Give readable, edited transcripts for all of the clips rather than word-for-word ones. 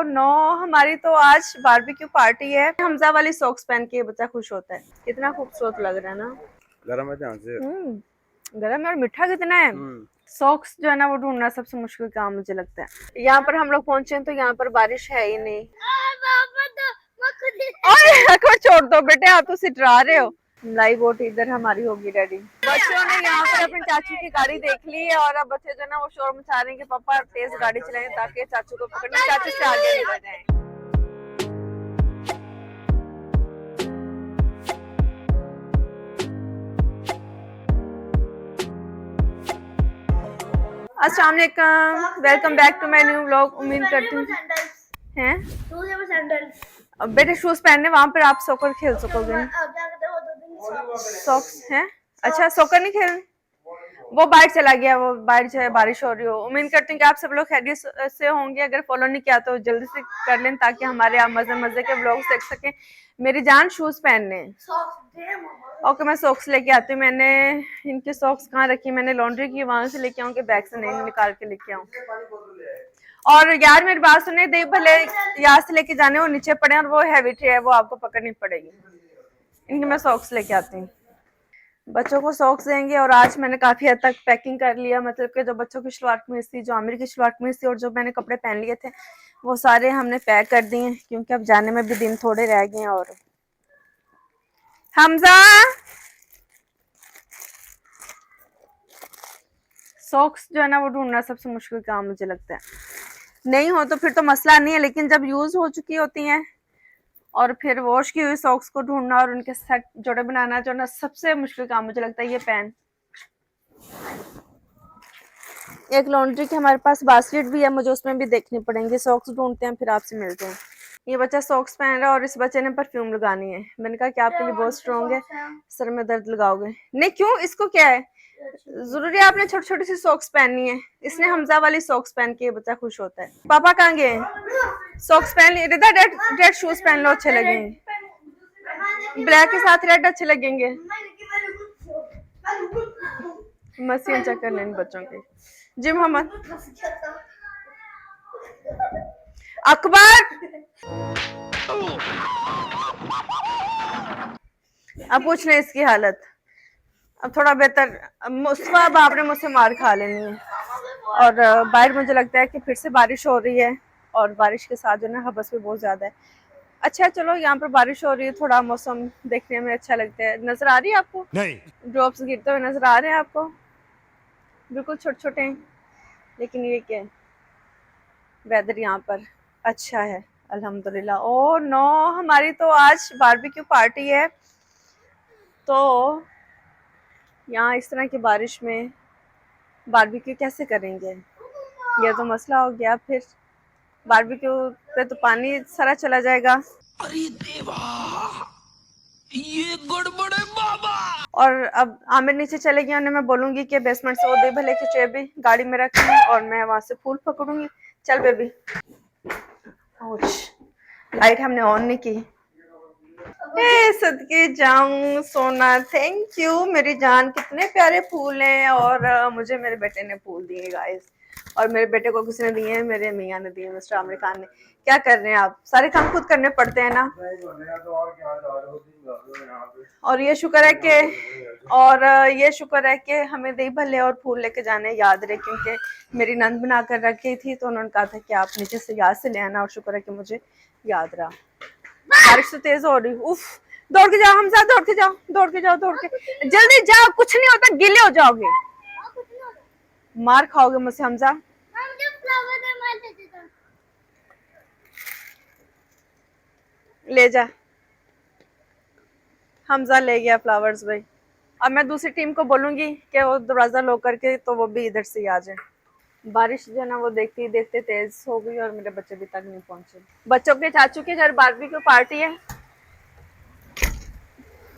No, हमारी तो आज बारबेक्यू पार्टी है। हमजा वाली सॉक्स पहन के बच्चा खुश होता है। कितना खूबसूरत लग रहा है ना। गरम है ध्यान से। गरम है और मीठा कितना है। सॉक्स जो है ना वो ढूंढना सबसे मुश्किल काम मुझे लगता है। यहाँ पर हम लोग पहुंचे हैं तो यहाँ पर बारिश है ही नहीं। अकबर छोड़ दो बेटे, आप तो उसे डरा रहे हो। लाई बोट इधर हमारी होगी डैडी। बच्चों ने यहाँ पर अपने चाचू की गाड़ी देख ली है और अब बच्चे जो ना वो शोर मचा रहे हैं कि पापा तेज गाड़ी चलाएं ताकि चाचू को पकड़ने, चाचू से आगे निकल जाएं। अस्सलाम वालेकुम, welcome back to my new vlog. उम्मीद करती हूँ हैं अब बेटे शूज पहनने वहां पर आप सोकर खेल सकोगे। सॉक्स हैं, अच्छा सोकर नहीं खेल, वो बाहर चला गया, वो बाहर जो बारिश हो रही हो। उम्मीद करती हूँ कि आप सब लोग खैरियत से होंगे। अगर फॉलो नहीं किया तो जल्दी से कर लें ताकि हमारे आप मजे मजे के व्लॉग्स देख सकें। मेरी जान शूज पहनने। ओके मैं सॉक्स लेके आती हूँ। मैंने इनकी सॉक्स कहाँ रखी, मैंने लॉन्ड्री की, वहां से लेके आऊँ कि बैग से नहीं निकाल के लेके आऊँ। और यार मेरी बात सुने, दे भले यहाँ से लेके जाने, वो नीचे पड़े और वो हैवी ट्रे है, वो आपको पकड़नी पड़ेगी। इनके मैं सॉक्स लेके आती हूँ। बच्चों को सॉक्स देंगे और आज मैंने काफी हद तक पैकिंग कर लिया, मतलब कि जो बच्चों की शलवार कमीज थी, जो आमिर की शलवार कमीज थी और जो मैंने कपड़े पहन लिए थे वो सारे हमने पैक कर दिए क्योंकि अब जाने में भी दिन थोड़े रह गए हैं। और हमजा सॉक्स जो है ना वो ढूंढना सबसे मुश्किल काम मुझे लगता है। नहीं हो तो फिर तो मसला नहीं है, लेकिन जब यूज हो चुकी होती हैं और फिर वॉश की हुई सॉक्स को ढूंढना और उनके सेट जोड़े बनाना जो ना सबसे मुश्किल काम मुझे लगता है। ये पेन एक लॉन्ड्री की हमारे पास बास्केट भी है, मुझे उसमें भी देखनी पड़ेंगे। सॉक्स ढूंढते हैं फिर आपसे मिलते हैं। ये बच्चा सॉक्स पहन रहा है और इस बच्चे ने परफ्यूम लगानी है। मैंने कहा कि आपके लिए बहुत स्ट्रॉन्ग है, सर में दर्द लगाओगे नहीं। क्यों, इसको क्या है, जरूरी है आपने छोटी छोटी सी सॉक्स पहननी है। इसने हमजा वाली सॉक्स पहन के बच्चा खुश होता है। पापा कहाँ गए, सॉक्स पहन लिए। रिदा रेड शूज पहन लो, अच्छे लगेंगे। ब्लैक के साथ रेड अच्छे लगेंगे। मसीन चेक करने इन बच्चों के। जी मोहम्मद अकबर, अब पूछ रहे इसकी हालत। अब थोड़ा बेहतर। मुस्तफा बाप ने मुझसे मार खा लेनी है। और बाहर मुझे लगता है कि फिर से बारिश हो रही है और बारिश के साथ जो ना हबस भी बहुत ज्यादा है। अच्छा चलो, यहाँ पर बारिश हो रही है, थोड़ा मौसम देखने में अच्छा लगता है। नजर आ रही है आपको? नहीं, ड्रॉप्स गिरते हुए नजर आ रहे हैं आपको? बिल्कुल छोटे छोटे हैं, लेकिन ये क्या है, वेदर यहाँ पर अच्छा है अल्हम्दुलिल्लाह। ओ नो, हमारी तो आज बारबेक्यू पार्टी है। तो यहाँ इस तरह की बारिश में बारबेक्यू कैसे करेंगे, ये तो मसला हो गया। फिर बारबेक्यू पे तो पानी सारा चला जाएगा। अरे देवा, ये गड़बड़ है बाबा। और अब आमिर नीचे चले गए, उन्हें मैं बोलूंगी कि बेसमेंट से वो दे भले की चेबी गाड़ी में रखी और मैं वहां से फूल पकड़ूंगी। चल बेबी। लाइट हमने ऑन नहीं की। सदके जाऊं सोना, थैंक यू मेरी जान। कितने प्यारे फूल हैं और मुझे मेरे बेटे ने फूल दिए गाइस। और मेरे बेटे को किसने दिए हैं, मेरे मियाँ ने दिए, मिस्टर आमिर खान ने। क्या कर रहे हैं आप, सारे काम खुद करने पड़ते हैं ना। और ये शुक्र है कि हमें दही भल्ले और फूल लेके जाने याद रहे, क्योंकि मेरी नंद बना कर रखी थी तो उन्होंने कहा था कि आप नीचे से याद से ले आना, और शुक्र है कि मुझे याद रहा। बारिश तो तेज हो रही। उफ, दौड़ के जाओ हमजा, दौड़ के जाओ, दौड़ के जाओ, दौड़ के जल्दी जाओ, कुछ नहीं होता, गीले हो जाओगे, मार खाओगे मुझसे हमजा। ले जा। हमजा ले गया फ्लावर्स भाई। अब मैं दूसरी टीम को बोलूंगी कि वो दरवाजा लो करके तो वो भी इधर से आ जाए। बारिश जो है ना वो देखते ही देखते तेज हो गई और मेरे बच्चे भी तक नहीं पहुंचे। बच्चों के चाचू के घर बारबेक्यू पार्टी है।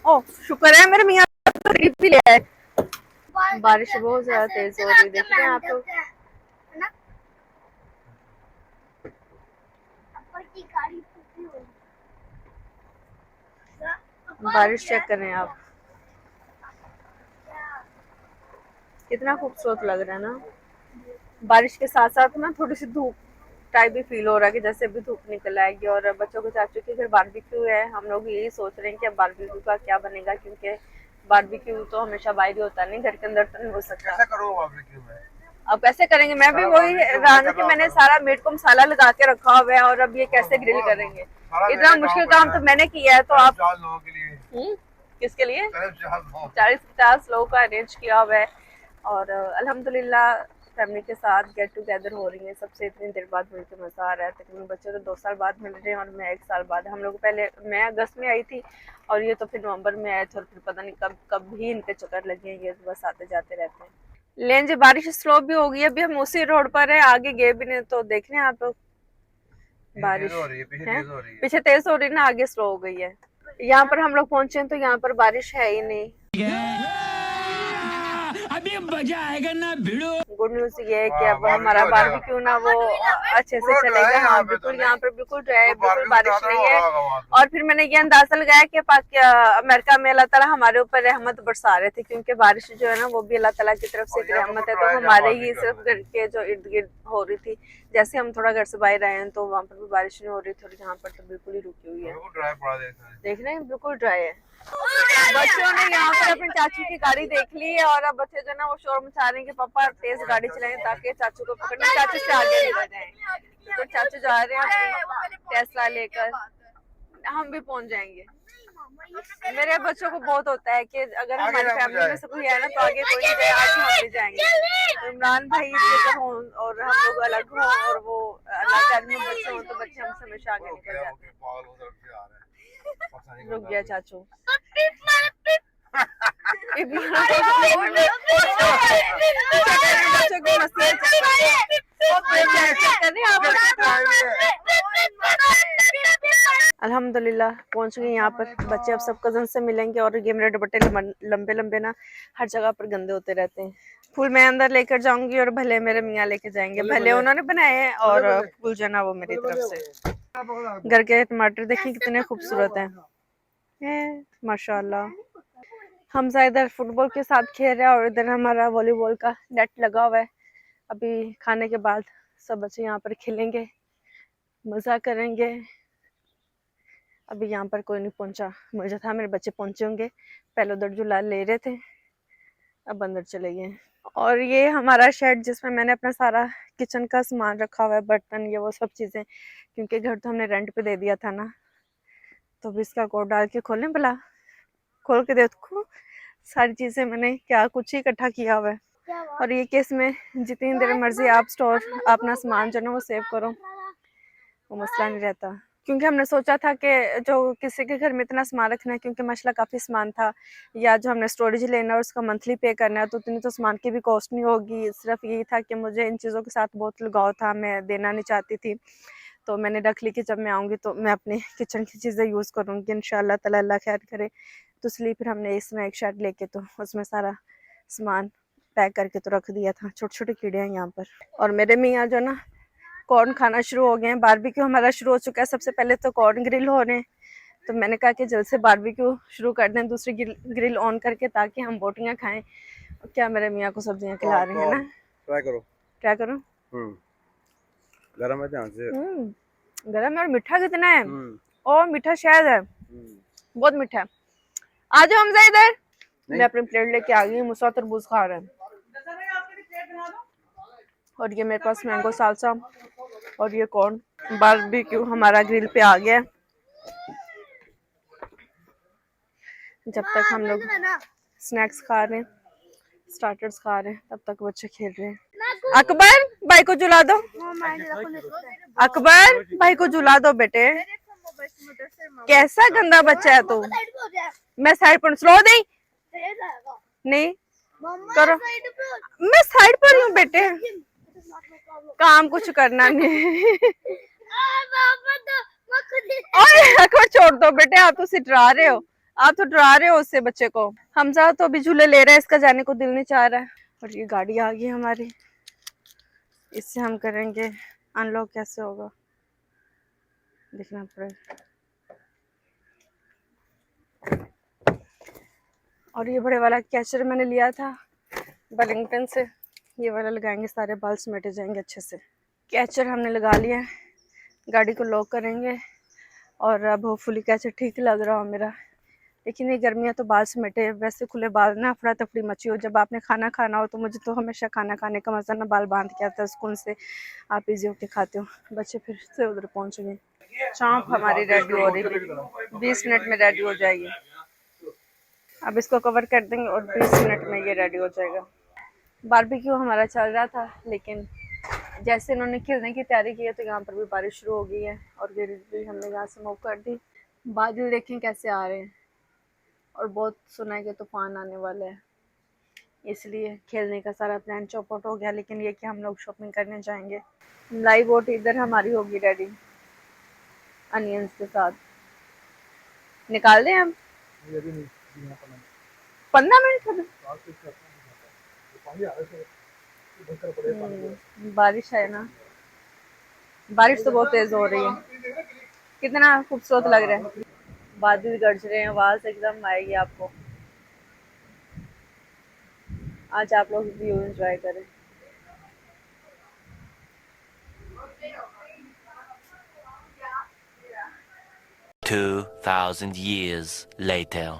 ओ शुक्र है मेरे मियाँ भी ले आए। बारिश बहुत ज्यादा तेज हो रही है, देखते हैं आप लोग। बारिश चेक करें आप, कितना खूबसूरत लग रहा है ना। बारिश के साथ साथ ना थोड़ी सी धूप टाइप भी फील हो रहा है कि जैसे अभी धूप निकल आएगी। और बच्चों के चाचू के घर बारबेक्यू है, हम लोग यही सोच रहे हैं कि अब बारबेक्यू का क्या बनेगा, क्योंकि बारबेक्यू तो हमेशा बाहर ही होता, नहीं घर के अंदर तो नहीं हो सकता। कैसा करो बारबेक्यू में? अब कैसे करेंगे, मैं भी वही रानू कि मैंने सारा मीट को मसाला लगा के रखा हुआ है और अब ये कैसे ग्रिल करेंगे, इतना मुश्किल काम तो मैंने किया है। तो आप 40 लोगों के लिए किसके लिए? 40 40-50 लोगों का अरेंज किया हुआ है। और अल्हम्दुलिल्लाह फैमिली के साथ गेट टुगेदर हो रही है सबसे, इतनी देर बाद मिलकर मज़ा आ रहा है। तकरीबन बच्चे तो 2 साल बाद मिल रहे हैं और मैं 1 साल बाद। हम लोग पहले, मैं अगस्त में आई थी और ये तो फिर नवंबर में आए थे और फिर पता नहीं कब ही इनके चक्कर लगे हैं, ये तो बस आते जाते रहते हैं। लेकिन जी बारिश स्लो भी हो गई, अभी हम उसी रोड पर है, आगे गए भी नहीं। तो देख रहे हैं आप लोग बारिश हो रही है, पीछे तेज हो रही है ना, आगे स्लो हो गई है। यहाँ पर हम लोग पहुंचे हैं तो यहाँ पर बारिश है ही नहीं। अभी मजा आएगा ना भिड़ो। गुड न्यूज ये है कि अब हमारा बारबेक्यू ना वो अच्छे से चलेगा। हाँ बिल्कुल, यहाँ पर बिल्कुल ड्राई है, बिल्कुल बारिश नहीं है। और फिर मैंने ये अंदाजा लगाया कि अमेरिका में अल्लाह ताला हमारे ऊपर रहमत बरसा रहे थे, क्योंकि बारिश जो है ना वो भी अल्लाह ताला की तरफ से एक रहमत है। तो हमारे ही सिर्फ घर के जो इर्द गिर्द हो रही थी, जैसे हम थोड़ा घर से बाहर आए हैं तो वहाँ पर भी बारिश नहीं हो रही थी और यहाँ पर तो बिल्कुल ही रुकी हुई है। देख रहे हैं बिल्कुल ड्राई है। बच्चों ने यहाँ पर अपने चाचू की गाड़ी देख ली है और अब बच्चे जो ना वो शोर मचा रहे हैं कि पापा तेज गाड़ी चलाएं ताकि चाचू को पकड़ने, चाचू से आगे नहीं रह जाए। तो चाचू जा रहे हैं अपनी टेस्ला लेकर, हम भी पहुंच जाएंगे। मेरे बच्चों को बहुत होता है कि अगर हमारी फैमिली में से कोई है ना तो आगे कोई नहीं जाए, आज हम भी जाएंगे। इमरान भाई अगर हों और हम लोग अलग हों और वो अल्लाह के आदमी बच्चे हों तो बच्चे हमसे हमेशा आगे निकल जाते हैं। रुक गया चाचू। बच्चों की मस्ती अल्हम्दुलिल्लाह पहुंच गए यहाँ पर। बच्चे अब सब कजन से मिलेंगे और ये मेरे दुपट्टे लंबे लंबे ना हर जगह पर गंदे होते रहते हैं। फूल मैं अंदर लेकर जाऊंगी और भले मेरे मियाँ लेके जाएंगे। भले उन्होंने बनाए हैं और फूल जो ना वो मेरी तरफ से। घर के टमाटर देखिए कितने खूबसूरत हैं माशाल्लाह। हमजा इधर फुटबॉल के साथ खेल रहा है और इधर हमारा वॉलीबॉल का नेट लगा हुआ है। अभी खाने के बाद सब बच्चे यहाँ पर खेलेंगे, मज़ा करेंगे। अभी यहाँ पर कोई नहीं पहुंचा, मुझे था मेरे बच्चे पहुंचे होंगे, पहले उधर झूला ले रहे थे, अब अंदर चले गए। और ये हमारा शेड जिसमें मैंने अपना सारा किचन का सामान रखा हुआ है, बर्तन ये वो सब चीज़ें, क्योंकि घर तो हमने रेंट पे दे दिया था ना। तो अभी इसका कोड डाल के खोलें, भला खोल के देखो सारी चीज़ें मैंने क्या कुछ ही इकट्ठा किया हुआ है। और ये केस में जितनी देर मर्जी आप स्टोर अपना सामान जो ना वो सेव करो, वो मसला नहीं रहता। क्योंकि हमने सोचा था कि जो किसी के घर में इतना सामान रखना है, क्योंकि माशाल्लाह काफ़ी सामान था, या जो हमने स्टोरेज लेना है उसका मंथली पे करना है, तो उतनी तो सामान की भी कॉस्ट नहीं होगी। सिर्फ यही था कि मुझे इन चीज़ों के साथ बहुत लगाव था, मैं देना नहीं चाहती थी। तो मैंने रख ली कि जब मैं आऊँगी तो मैं अपने किचन की चीज़ें यूज़ करूँगी इंशाल्लाह ताला, अल्लाह खैर करे। तो इसलिए फिर हमने इसमें एक शेड लेके तो उसमें सारा सामान पैक करके तो रख दिया था। छोटे छोटे कीड़े हैं यहाँ पर। और मेरे मियाँ जो ना कॉर्न खाना शुरू हो गए हैं, बारबेक्यू हमारा शुरू हो चुका है। सबसे पहले तो कॉर्न ग्रिल हो रहे हैं, तो मैंने कहा कि जल्द से बारबेक्यू शुरू कर दें दूसरी ग्रिल ऑन करके, ताकि हम बोटियाँ खाएं। क्या मेरे मियाँ को सब्जियाँ खिला रहे हैं ना। ट्राई करो। क्या करूँ? गरम है ध्यान से। गरम है और मीठा कितना है। और मीठा शायद है, बहुत मीठा है। आ जाओ हमजा इधर। मैं अपनी प्लेट लेके आ गई, मुसा तरबूज खा रहे हैं। और ये मेरे पास मैंगो सालसा और ये कॉर्न। बारबेक्यू हमारा ग्रिल पे आ गया। जब तक हम लोग स्नैक्स खा रहे हैं, स्टार्टर्स खा रहे हैं, तब तक बच्चे खेल रहे हैं। अकबर भाई को झुला दो, अकबर भाई को झुला दो बेटे। कैसा गंदा बच्चा है तू। मैं साइड पर स्लो दे नहीं करो, मैं साइड पर हूँ बेटे, काम कुछ करना नहीं। और छोड़ दो बेटे, आप तो उसे डरा रहे हो, आप तो डरा रहे हो उससे बच्चे को। हमजा तो अभी झूले ले रहे हैं, इसका जाने को दिल नहीं चाह रहा है। और ये गाड़ी आ गई हमारी, इससे हम करेंगे अनलॉक। कैसे होगा देखना पड़ेगा। और ये बड़े वाला कैचर मैंने लिया था बलिंगटन से, ये वाला लगाएंगे, सारे बाल समेटे जाएंगे अच्छे से। कैचर हमने लगा लिया है, गाड़ी को लॉक करेंगे और अब होपफुली कैचर ठीक लग रहा हो मेरा। लेकिन ये गर्मियाँ तो बाल समेटे, वैसे खुले बाल ना अफरा तफरी मची हो। जब आपने खाना खाना हो तो मुझे तो हमेशा खाना खाने का मज़ा ना बाल बांध के आता है सुकून से, आप इजी होके खाते हो। बच्चे फिर से उधर पहुँच गए। चाँप हमारी रेडी हो रही है, 20 मिनट में रेडी हो जाएगी। अब इसको कवर कर देंगे और 20 मिनट में ये रेडी हो जाएगा। बारबेक्यू हमारा चल रहा था, लेकिन जैसे इन्होंने खिलने की तैयारी की है तो यहाँ पर भी बारिश शुरू हो गई है और ग्रिल भी हमने यहाँ से मूव कर दी। बादल देखें कैसे आ रहे हैं और बहुत सुना है कि तूफान आने वाला है, इसलिए खेलने का सारा प्लान चौपट हो गया। लेकिन ये कि हम लोग शॉपिंग करने जाएंगे। मलाई बोट इधर हमारी होगी रेडी अनियंस के साथ। निकाल दें हम 15 मिनट। बारिश है ना, बारिश तो बहुत तेज हो रही है। कितना खूबसूरत लग रहा है, बादल गरज रहे हैं, आवाज एकदम आएगी आपको। आज आप लोग व्यू एंजॉय करें। Two 2,000 years later.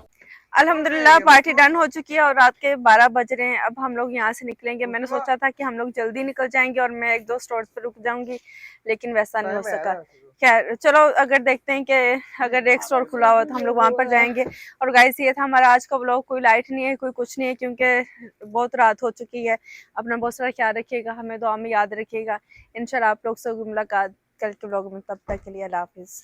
अल्हम्दुलिल्लाह पार्टी डन हो चुकी है और रात के 12 बज रहे हैं। अब हम लोग यहाँ से निकलेंगे। मैंने सोचा था कि हम लोग जल्दी निकल जाएंगे और मैं 1-2 स्टोर्स पर रुक जाऊंगी, लेकिन वैसा नहीं हो सका। खैर चलो, अगर देखते हैं कि अगर एक स्टोर खुला हुआ तो हम लोग वहाँ पर जाएंगे। और गाइस ये था हमारा आज का व्लॉग। कोई लाइट नहीं है, कोई कुछ नहीं है, क्योंकि बहुत रात हो चुकी है। अपना बहुत सारा ख्याल रखिएगा, हमें दुआ में याद रखिएगा। इंशाल्लाह आप लोग से मुलाकात कल के व्लॉग में, तब तक के लिए अल्लाह हाफिज़।